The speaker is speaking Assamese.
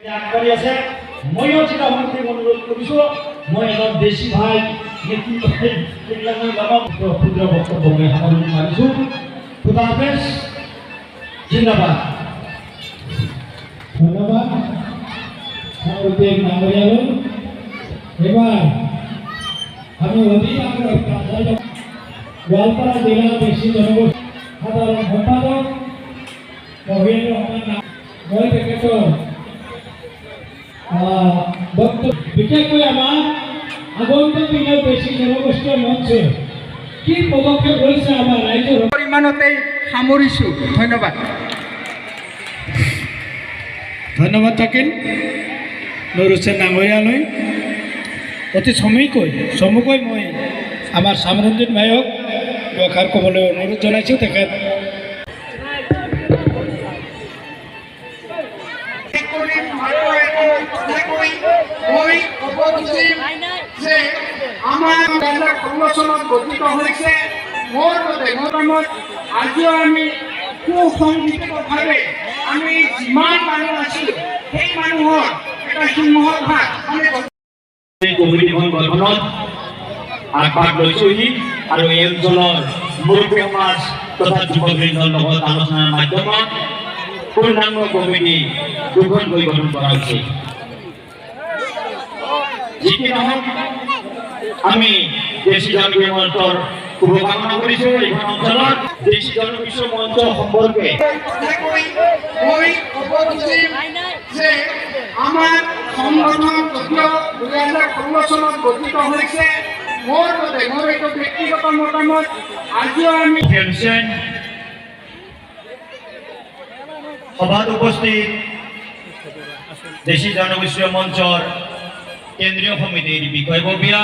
আগবাঢ়ি আছে ময়ো জিলা সমিতিক অনুৰোধ কৰিছোঁ মই এজন দেশী ভাই নেতৃত্ব সেইবিলাক মই লগাম ক্ষুদ্ৰ বক্তব্য মই সামৰণি মাৰিছোঁ। খুদা হাফেজ, জিন্দাবাদ। ধন্যবাদ সাংবাদিক নামৰিয়ালু। এবাৰ আমি অতি আগ্ৰহ গোয়ালপাড়া জেলা বেশি জনগোষ্ঠী সাধাৰণ সম্পাদক মহিন্দ্ৰ ৰহমান মই তেখেতৰ বক্তব্য বিশেষকৈ আমাৰ আগন্তুক দিনত বেশি জনগোষ্ঠীয় মঞ্চে কি পদক্ষেপ লৈছে আমাৰ ৰাইজৰ পৰিমাণতেই সামৰিছোঁ। ধন্যবাদ। ধন্যবাদ থাকিল নুৰ হুছেইন নাঙৰীয়ালৈ। অতি চমুকৈ মই আমাৰ চামৰুদ্দিন ভাইক দুআষাৰ ক'বলৈ অনুৰোধ জনাইছোঁ। তেখেত সংগঠনত গঠিত হৈছে। মোৰ মতামত আজিও আমি সুসংগঠিতভাৱে আমি যিমান মানুহ আছিলোঁ সেই মানুহৰ এটা সিংহৰ ভাগ কমিটিখন গঠনত আগভাগ লৈছোহি আৰু এই অঞ্চলৰ মুৰব্বী সমাজ তথা যুৱবৃন্দৰ লগত আলোচনাৰ মাধ্যমত পূৰ্ণাংগ কমিটি দুখনকৈ গঠন কৰা হৈছে। যি কি নহওক আমি দেশী জনবিশ্ব মঞ্চৰ শুভকামনা কৰিছোঁ। এইখন অঞ্চলত দেশী জনবিশ্ব মঞ্চ সম্পৰ্কে যে আমাৰ সংগঠন যদিও 2016 চনত গঠিত হৈছে। মোৰ এইটো ব্যক্তিগত মতামত আজিও আমি সভাত উপস্থিত দেশী জনগোষ্ঠীয় মঞ্চৰ কেন্দ্ৰীয় সমিতিৰ বিষয়ববীয়া